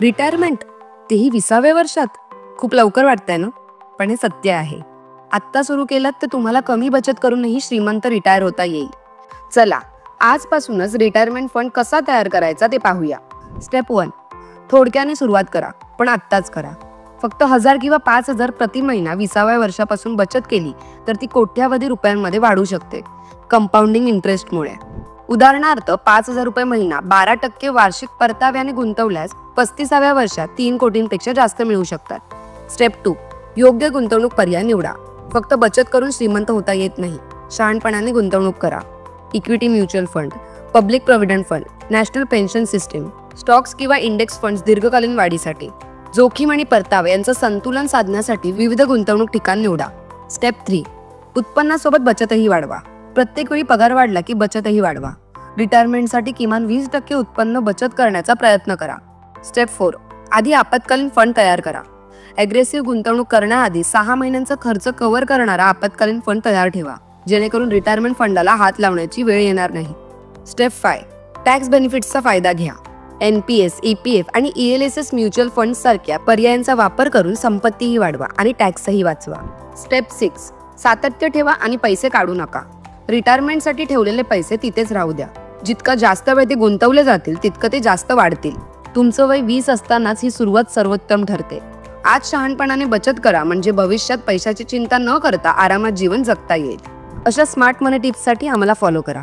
Retirement, तेही 20व्या वर्षात? खूप लवकर वाटतंय ना? पण हे सत्य आहे. आत्ता सुरू केलं तर तुम्हाला कमी बचत करूनही श्रीमंत रिटायर होता येईल. चला, आजपासूनच रिटायरमेंट फंड कसा तयार करायचा ते पाहूया. स्टेप 1. थोडक्याने सुरुवात करा, पण आत्ताच करा. फक्त 1000 किंवा 5000 प्रति महिना 20व्या वर्षापासून बचत केली तर ती कोट्यावधी रुपयांमध्ये वाढू शकते, कंपाऊंडिंग इंटरेस्टमुळे. उदाहरणार्थ 5000 रुपये महिना 12% वार्षिक परताव्याने गुंतवल्यास 35व्या वर्षात 3 कोटींपेक्षा जास्त मिळू शकतात. स्टेप 2. योग्य गुंतवणूक पर्याय निवडा. फक्त बचत करून श्रीमंत होता येत नाही. शहाणपणाने गुंतवणूक करा. Equity mutual fund, public provident fund, national pension system, stocks किंवा इंडेक्स फंड्स दीर्घकालीन वाढीसाठी. जोखीम आणि परतावा यांचं संतुलन साधण्यासाठी विविध गुंतवणूक ठिकाण निवडा. स्टेप 3. उत्पन्नासोबत बचतही वाढवा. प्रत्येक वेळी पगार वाढला की बचतही वाढवा. रिटायरमेंटसाठी किमान 20% उत्पन्न बचत करण्याचा प्रयत्न करा. स्टेप 4. आधी आपत्कालीन फंड तयार करा. ॲग्रेसिव्ह गुंतवणूक करण्याआधी 6 महिन्यांचा खर्च कव्हर करणारा आपत्कालीन फंड तयार ठेवा, जेणेकरून रिटायरमेंट फंडाला हात लावण्याची वेळ येणार नाही. स्टेप 5. टॅक्स बेनिफिट्सचा फायदा घ्या. NPS, EPF आणि ELSS म्युच्युअल फंड सारख्या पर्यायांचा वापर करून संपत्तीही वाढवा आणि टॅक्सही वाचवा. स्टेप 6. सातत्य ठेवा आणि पैसे काढू नका. रिटायरमेंटसाठी ठेवलेले पैसे तिथेच राहू द्या. जितका जास्त वेळ ते गुंतवले जातील तितकं ते जास्त वाढतील. तुमचं वय 20 असतानाच ही सुरुवात सर्वोत्तम ठरते. आज शहाणपणाने बचत करा, म्हणजे भविष्यात पैशाची चिंता न करता आरामात जीवन जगता येईल. अशा स्मार्ट मनी टिप्ससाठी आम्हाला फॉलो करा.